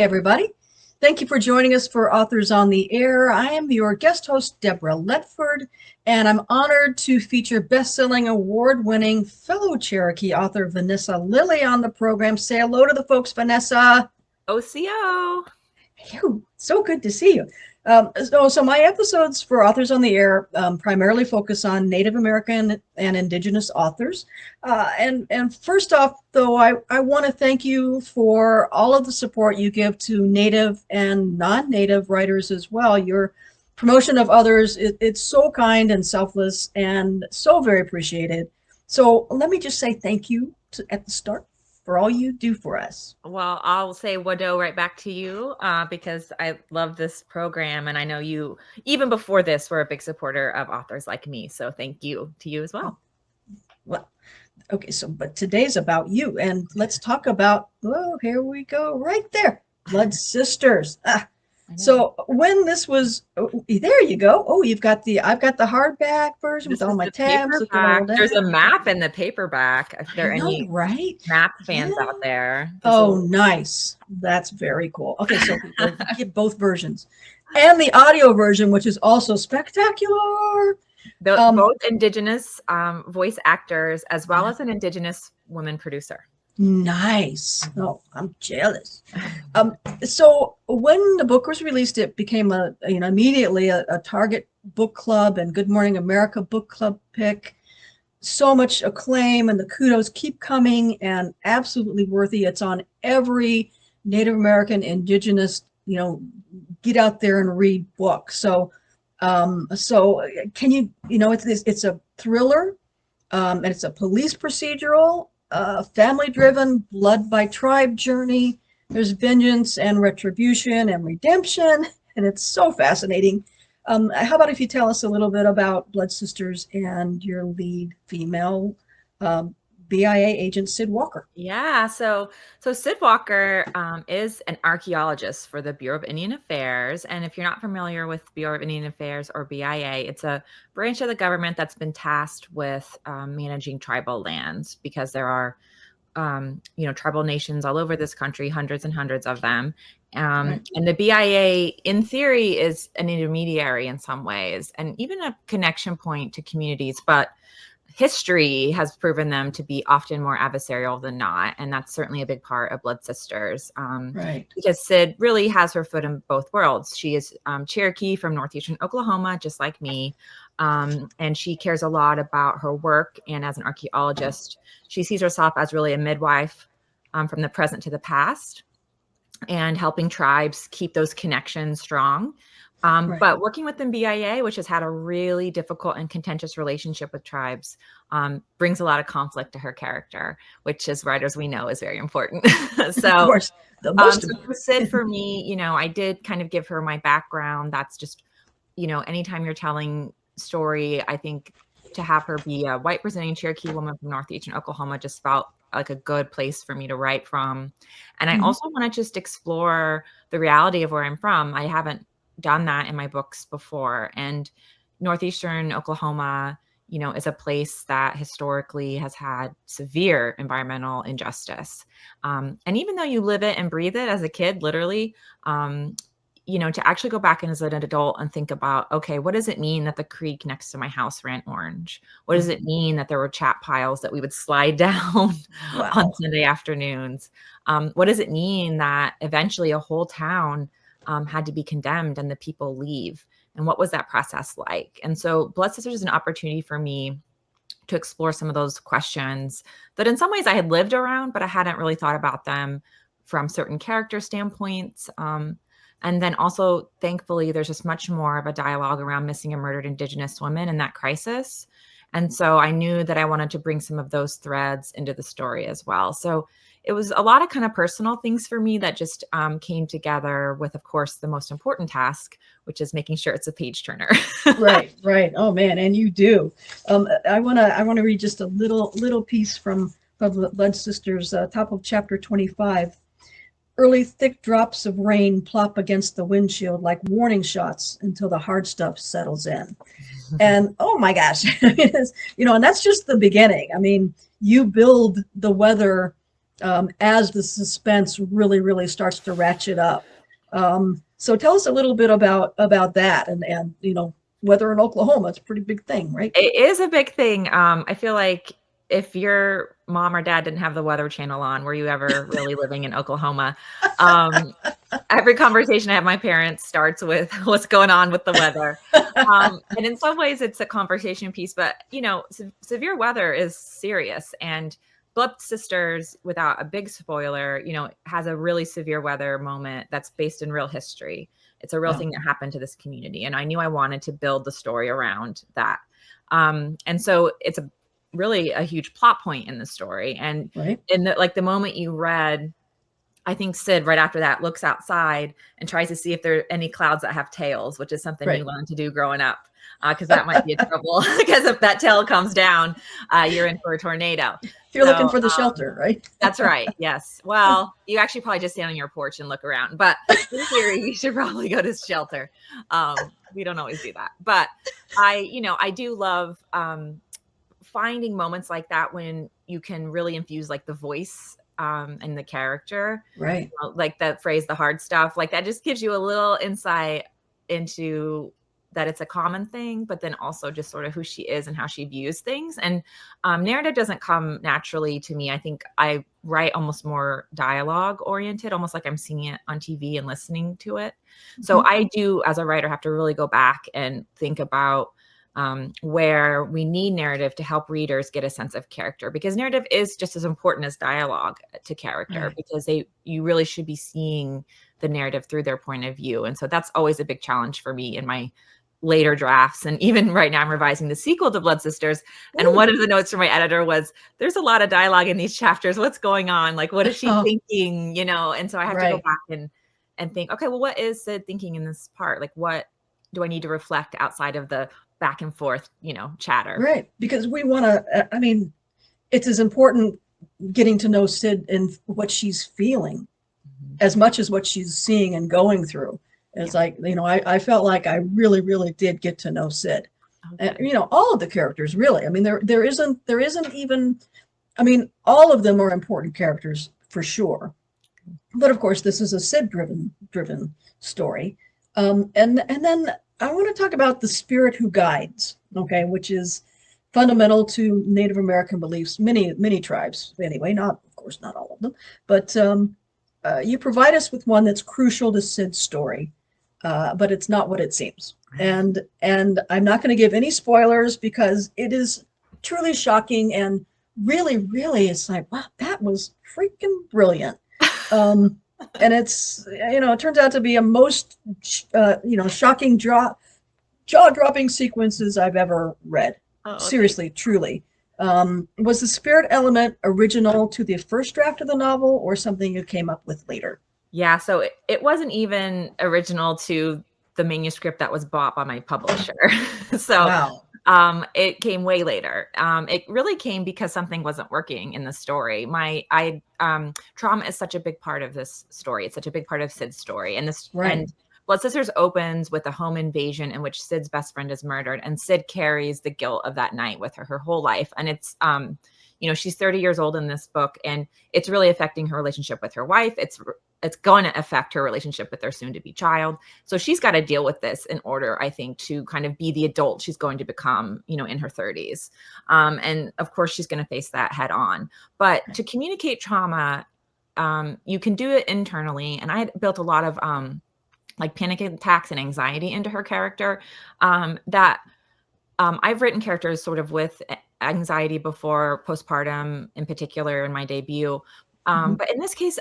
everybody. Thank you for joining us for Authors on the Air. I am your guest host, Deborah Ledford, and I'm honored to feature best-selling award-winning fellow Cherokee author Vanessa Lillie on the program. Say hello to the folks, Vanessa. OCO. Phew, so good to see you. So my episodes for Authors on the Air primarily focus on Native American and Indigenous authors. And first off, though, I want to thank you for all of the support you give to Native and non-Native writers as well. Your promotion of others, it's so kind and selfless and so very appreciated. So let me just say thank you at the start for all you do for us. Well, I'll say Wado right back to you because I love this program. And I know you, even before this, were a big supporter of authors like me. So thank you to you as well. Well, okay, but today's about you. And let's talk about, oh, here we go, right there. Blood Sisters. So when this was, there you go. Oh, I've got the hardback version with all my tabs. There's a map in the paperback. If there are any map fans out there. Oh, nice. That's very cool. Okay, so people get both versions. And the audio version, which is also spectacular. Both Indigenous voice actors, as well as an Indigenous woman producer. Nice. Oh, I'm jealous. So when the book was released, it became immediately a Target book club and Good Morning America book club pick. So much acclaim, and the kudos keep coming, and absolutely worthy. It's on every Native American, Indigenous, get out there and read book. So can you, it's a thriller, and it's a police procedural, family-driven, blood by tribe journey. There's vengeance and retribution and redemption, and it's so fascinating. How about if you tell us a little bit about Blood Sisters and your lead female BIA agent, Sid Walker? Yeah, so Sid Walker is an archaeologist for the Bureau of Indian Affairs. And if you're not familiar with Bureau of Indian Affairs or BIA, it's a branch of the government that's been tasked with managing tribal lands, because there are, tribal nations all over this country, hundreds and hundreds of them. And the BIA, in theory, is an intermediary in some ways, and even a connection point to communities. But history has proven them to be often more adversarial than not. And that's certainly a big part of Blood Sisters. Because Sid really has her foot in both worlds. She is Cherokee from northeastern Oklahoma, just like me. And she cares a lot about her work. And as an archaeologist, she sees herself as really a midwife from the present to the past, and helping tribes keep those connections strong. But working with the BIA, which has had a really difficult and contentious relationship with tribes, brings a lot of conflict to her character, which as writers we know is very important. So, of course, for Sid, for me, I did kind of give her my background. That's just, anytime you're telling story, I think to have her be a white presenting Cherokee woman from northeastern Oklahoma just felt like a good place for me to write from. And I also want to just explore the reality of where I'm from. I haven't done that in my books before. And northeastern Oklahoma, is a place that historically has had severe environmental injustice. And even though you live it and breathe it as a kid, literally, to actually go back as an adult and think about, okay, what does it mean that the creek next to my house ran orange? What does it mean that there were chat piles that we would slide down on Sunday afternoons? What does it mean that eventually a whole town had to be condemned and the people leave? And what was that process like? And so Blood Sisters is an opportunity for me to explore some of those questions that in some ways I had lived around, but I hadn't really thought about them from certain character standpoints. And then also, thankfully, there's just much more of a dialogue around missing and murdered Indigenous women and that crisis. And so I knew that I wanted to bring some of those threads into the story as well. So it was a lot of kind of personal things for me that just came together with, of course, the most important task, which is making sure it's a page turner. Right. Oh man, and you do. I wanna read just a little piece from Blood Sisters, top of chapter 25. Early thick drops of rain plop against the windshield like warning shots until the hard stuff settles in. And oh my gosh, and that's just the beginning. I mean, you build the weather as the suspense really, really starts to ratchet up. So tell us a little bit about that, and weather in Oklahoma. It's a pretty big thing, right? It is a big thing. I feel like if your mom or dad didn't have the Weather Channel on, were you ever really living in Oklahoma? Um, every conversation I have with my parents starts with what's going on with the weather. And in some ways it's a conversation piece, but severe weather is serious. And Blood Sisters, without a big spoiler, has a really severe weather moment that's based in real history. It's a real Yeah. thing that happened to this community. And I knew I wanted to build the story around that. And so it's really a huge plot point in the story. And Right. in the moment you read, I think Sid right after that looks outside and tries to see if there are any clouds that have tails, which is something you Right. learned to do growing up, because that might be a trouble. Because if that tail comes down, you're in for a tornado. You're looking So for the shelter, right? that's right. Yes. Well, you actually probably just stand on your porch and look around, but in theory, you should probably go to shelter. We don't always do that, but I do love finding moments like that when you can really infuse like the voice and the character, Right. like that phrase, the hard stuff, like that just gives you a little insight into that it's a common thing, but then also just sort of who she is and how she views things. And narrative doesn't come naturally to me. I think I write almost more dialogue oriented, almost like I'm seeing it on TV and listening to it. So I do, as a writer, have to really go back and think about where we need narrative to help readers get a sense of character, because narrative is just as important as dialogue to character, Right. because you really should be seeing the narrative through their point of view. And so that's always a big challenge for me in my later drafts. And even right now I'm revising the sequel to Blood Sisters. And one of the notes from my editor was, there's a lot of dialogue in these chapters. What's going on? Like, what is she thinking? And so I have to go back and think, okay, well, what is Sid thinking in this part? Like, what do I need to reflect outside of the back and forth, chatter? Right. Because we want to, it's as important getting to know Sid and what she's feeling as much as what she's seeing and going through. It's like, I felt like I really, really did get to know Sid. Okay. And, all of the characters, really. There isn't even, all of them are important characters for sure. But of course, this is a Sid driven story. And then I want to talk about the spirit who guides, okay, which is fundamental to Native American beliefs, many tribes anyway, of course, not all of them, but you provide us with one that's crucial to Sid's story, but it's not what it seems. And I'm not going to give any spoilers because it is truly shocking and really, really, it's like, wow, that was freaking brilliant. And it's, it turns out to be a most, shocking jaw-dropping sequences I've ever read. Oh, okay. Seriously, truly. Was the spirit element original to the first draft of the novel or something you came up with later? Yeah, so it wasn't even original to the manuscript that was bought by my publisher. So Wow. It came way later. It really came because something wasn't working in the story. Trauma is such a big part of this story. It's such a big part of Sid's story. And and Blood Sisters opens with a home invasion in which Sid's best friend is murdered, and Sid carries the guilt of that night with her whole life. And it's she's 30 years old in this book, and it's really affecting her relationship with her wife. It's going to affect her relationship with their soon-to-be child. So she's got to deal with this in order, I think, to kind of be the adult she's going to become, in her 30s. And of course, she's going to face that head on. But to communicate trauma, you can do it internally. And I had built a lot of like panic attacks and anxiety into her character that I've written characters sort of with anxiety before, postpartum in particular in my debut. But in this case,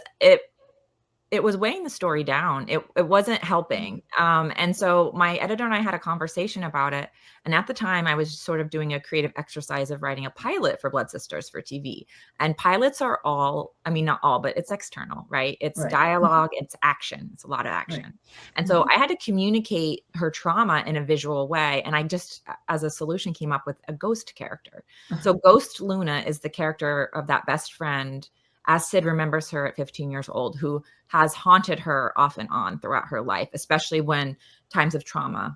it was weighing the story down. It wasn't helping. And so my editor and I had a conversation about it. And at the time I was sort of doing a creative exercise of writing a pilot for Blood Sisters for TV. And pilots are not all, but it's external, right? It's dialogue, it's action. It's a lot of action. Right. And so I had to communicate her trauma in a visual way. And I just, as a solution, came up with a ghost character. So Ghost Luna is the character of that best friend, as Sid remembers her at 15 years old, who has haunted her off and on throughout her life, especially when times of trauma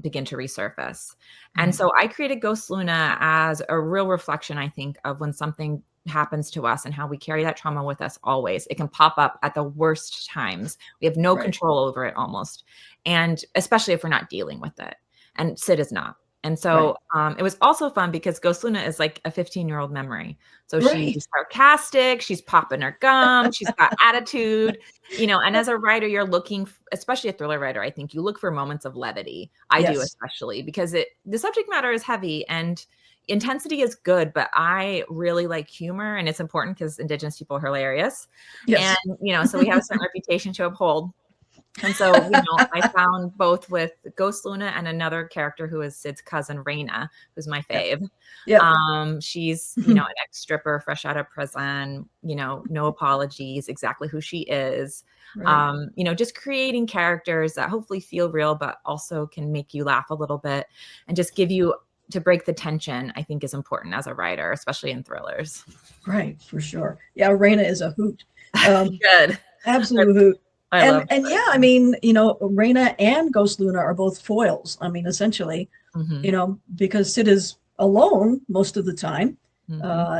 begin to resurface. And so I created Ghost Luna as a real reflection, I think, of when something happens to us and how we carry that trauma with us always. It can pop up at the worst times. We have no control over it almost. And especially if we're not dealing with it. And Sid is not. And so it was also fun because Ghost Luna is like a 15-year-old memory. So she's sarcastic, she's popping her gum, she's got attitude, and as a writer, you're looking, especially a thriller writer, I think you look for moments of levity. I do, especially because the subject matter is heavy and intensity is good, but I really like humor, and it's important because Indigenous people are hilarious. And, so we have a certain reputation to uphold. And so, I found both with Ghost Luna and another character who is Sid's cousin, Raina, who's my fave. She's, an ex-stripper fresh out of prison, no apologies, exactly who she is. Just creating characters that hopefully feel real, but also can make you laugh a little bit and just give you to break the tension, I think is important as a writer, especially in thrillers. Right, for sure. Yeah, Raina is a hoot. Good. Absolute hoot. And yeah, I mean, Raina and Ghost Luna are both foils. I mean, essentially, because Sid is alone most of the time.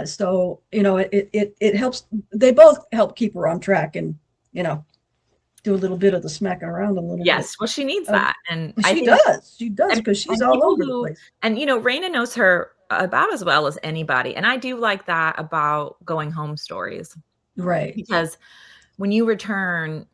So, it helps. They both help keep her on track and, do a little bit of the smacking around a little bit. Yes, well, she needs that. And she does because she's all over the place. And, Raina knows her about as well as anybody. And I do like that about going home stories. Right. Because when you return,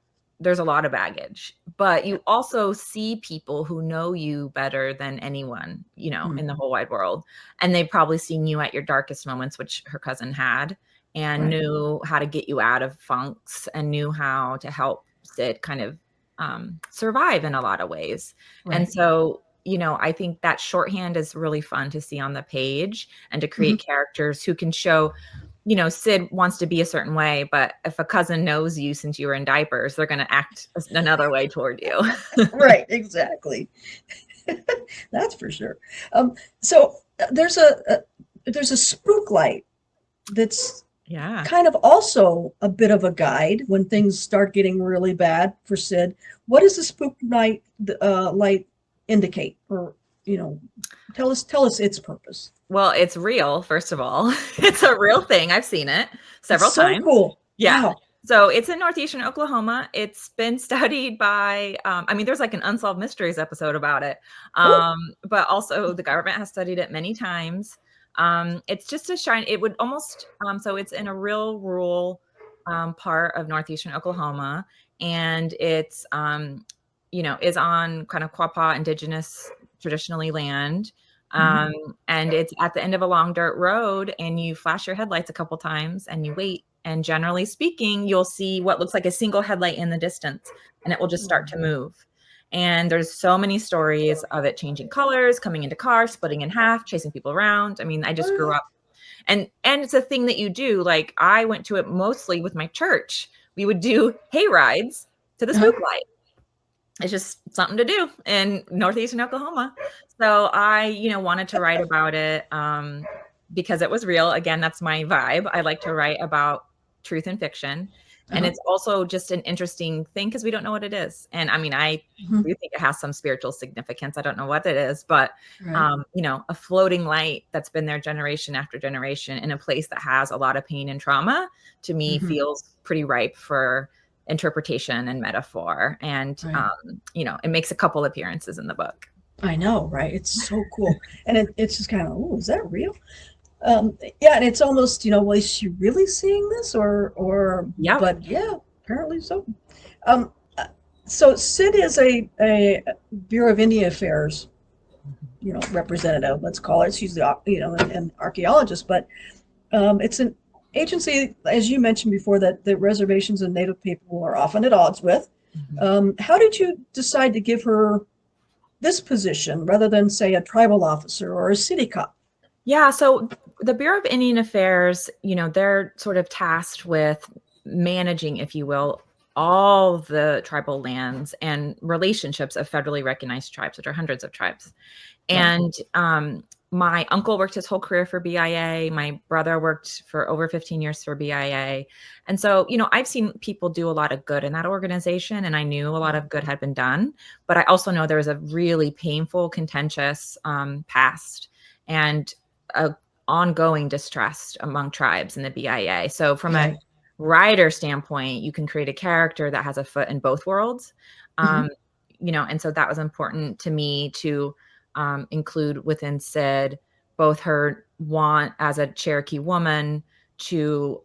there's a lot of baggage, but you also see people who know you better than anyone, in the whole wide world. And they've probably seen you at your darkest moments, which her cousin had, and knew how to get you out of funks and knew how to help Sid kind of survive in a lot of ways. And so, I think that shorthand is really fun to see on the page and to create characters who can show, Sid wants to be a certain way, but if a cousin knows you since you were in diapers, they're going to act another way toward you. Right, exactly. That's for sure. So there's a spook light that's kind of also a bit of a guide when things start getting really bad for Sid. What does the spook light indicate, or tell us its purpose? Well, it's real, first of all. It's a real thing. I've seen it several times. So cool. Yeah. Wow. So it's in northeastern Oklahoma. It's been studied by, there's like an Unsolved Mysteries episode about it. But also the government has studied it many times. It's just a shine. It would almost, so it's in a real rural part of northeastern Oklahoma. And it's, is on kind of Quapaw indigenous traditionally land. And it's at the end of a long dirt road, and you flash your headlights a couple times and you wait. And generally speaking, you'll see what looks like a single headlight in the distance, and it will just start to move. And there's so many stories of it changing colors, coming into cars, splitting in half, chasing people around. I mean, I just grew up, and it's a thing that you do. Like, I went to it mostly with my church. We would do hay rides to the spook light. It's just something to do in northeastern Oklahoma. So I, wanted to write about it because it was real. Again, that's my vibe. I like to write about truth and fiction. And it's also just an interesting thing because we don't know what it is. And I do think it has some spiritual significance. I don't know what it is, but, a floating light that's been there generation after generation in a place that has a lot of pain and trauma, to me, feels pretty ripe for interpretation and metaphor. And, it makes a couple appearances in the book. I know, right? It's so cool. And it's just kind of, oh, is that real? Yeah, and it's almost, well, is she really seeing this or yeah, but yeah, apparently so. So Sid is a Bureau of Indian Affairs, representative, let's call it. She's the, an archaeologist, but it's an agency, as you mentioned before, that the reservations and Native people are often at odds with. How did you decide to give her this position rather than, say, a tribal officer or a city cop? Yeah, so the Bureau of Indian Affairs, they're sort of tasked with managing, if you will, all the tribal lands and relationships of federally recognized tribes, which are hundreds of tribes. And my uncle worked his whole career for BIA. My brother worked for over 15 years for BIA. And so, I've seen people do a lot of good in that organization, and I knew a lot of good had been done. But I also know there was a really painful, contentious past, and ongoing distrust among tribes in the BIA. So from a Right. writer standpoint, you can create a character that has a foot in both worlds. Mhm. You know, and so that was important to me to include within Sid both her want as a Cherokee woman to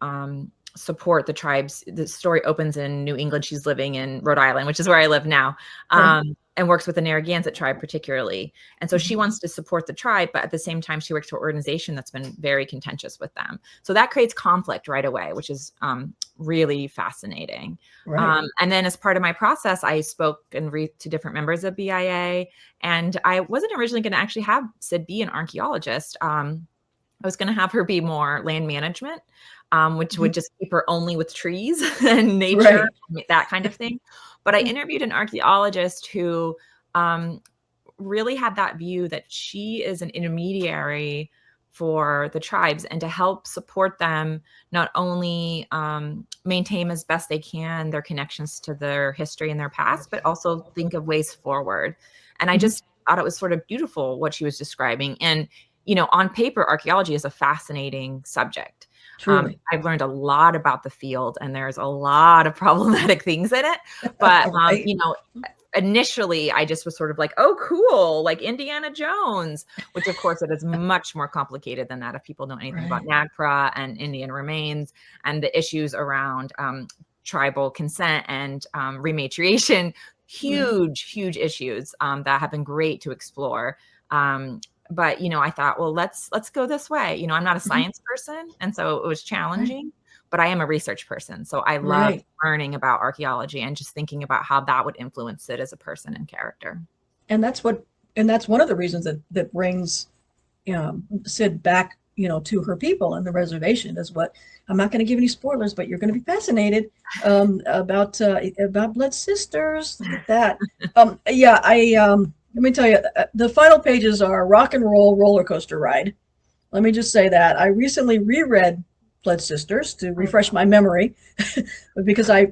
support the tribes. The story opens in New England. She's living in Rhode Island, which is where I live now, Right. and works with the Narragansett tribe particularly. And so she Mhm. wants to support the tribe, but at the same time, she works for an organization that's been very contentious with them. So that creates conflict right away, which is really fascinating. Right. And then as part of my process, I spoke and read to different members of BIA, and I wasn't originally going to actually have Sid be an archaeologist. I was going to have her be more land management, which would Mhm. just keep her only with trees and nature, Right. that kind of thing. But I interviewed an archaeologist who really had that view that she is an intermediary for the tribes and to help support them not only maintain as best they can their connections to their history and their past, but also think of ways forward. And I Mhm. just thought it was sort of beautiful what she was describing. And, you know, on paper, archaeology is a fascinating subject. Truly. I've learned a lot about the field, and there's a lot of problematic things in it. But, Right. you know, initially I just was sort of like, oh, cool, like Indiana Jones, which of course it is much more complicated than that if people know anything about Right. NAGPRA and Indian remains and the issues around tribal consent and rematriation. Right. Huge issues that have been great to explore. But you know, I thought, well, let's go this way. You know, I'm not a Mhm. science person, and so it was Right. challenging, but I am a research person. So I love Right. learning about archaeology and just thinking about how that would influence it as a person and character. And that's what, and that's one of the reasons that brings Sid back, to her people and the reservation is what I'm not going to give any spoilers, but you're going to be fascinated about Blood Sisters. Look at that. Yeah, I let me tell you, the final pages are rock and roll roller coaster ride. Let me just say that I recently reread Blood Sisters to Oh, refresh my memory because I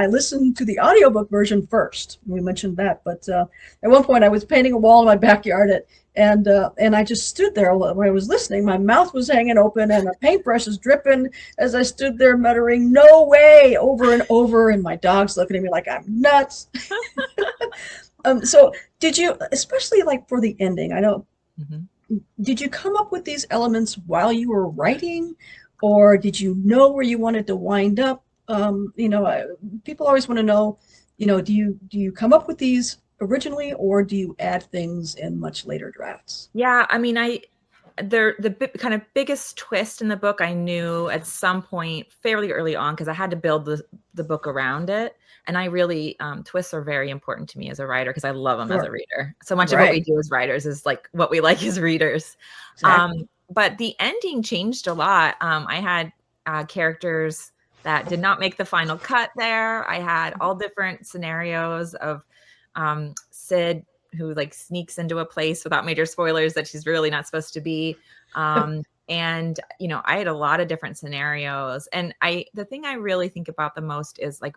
listened to the audiobook version first. We mentioned that, but at one point I was painting a wall in my backyard and I just stood there while I was listening. My mouth was hanging open and a paintbrush was dripping as I stood there muttering "No way" over and over, and my dog's looking at me like I'm nuts. So did you, especially like for the ending? I know, mhm. did you come up with these elements while you were writing, or did you know where you wanted to wind up? People always want to know, do you come up with these originally, or do you add things in much later drafts? Yeah, I mean, kind of biggest twist in the book I knew at some point fairly early on because I had to build the book around it. And I really twists are very important to me as a writer because I love them as a Sure. reader. So much of what we Right. do as writers is like what we like as readers. Exactly. But the ending changed a lot. I had characters that did not make the final cut there. I had all different scenarios of Sid who like sneaks into a place without major spoilers that she's really not supposed to be. And you know, I had a lot of different scenarios. And the thing I really think about the most is like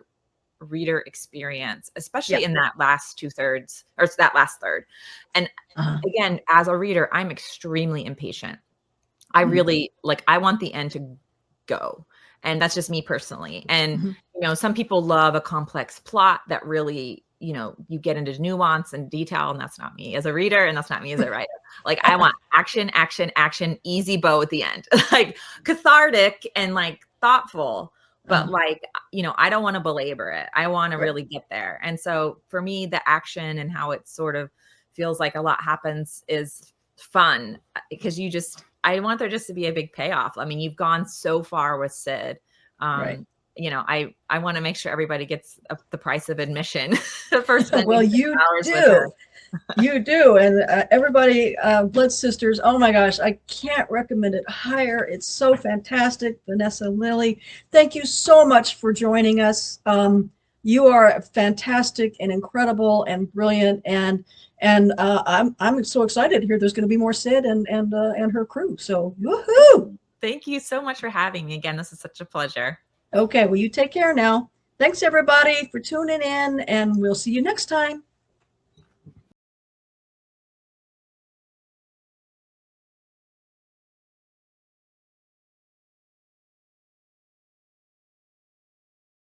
reader experience, Yeah. especially in that last 2/3 or that last third. And Uh-huh. again, as a reader, I'm extremely impatient. I Mhm. really like I want the end to go. And that's just me personally. And Mhm. you know, some people love a complex plot that really, you know, you get into nuance and detail, and that's not me as a reader, and that's not me as a writer. Like I want action, action, action, easy bow at the end. Like cathartic and like thoughtful, but Uh-huh. like, you know, I don't want to belabor it. I want to Right. really get there. And so for me, the action and how it sort of feels like a lot happens is fun because I want there just to be a big payoff. I mean, you've gone so far with Sid. Right. Um, you know, I want to make sure everybody gets the price of admission for Well, spending six you hours with her. do. You do. And everybody, Blood Sisters, oh my gosh, I can't recommend it higher. It's so fantastic. Vanessa Lillie, thank you so much for joining us. You are fantastic and incredible and brilliant. And I'm so excited to hear there's going to be more Sid and her crew. So, woohoo! Thank you so much for having me again. This is such a pleasure. Okay, well, you take care now. Thanks, everybody, for tuning in, and we'll see you next time.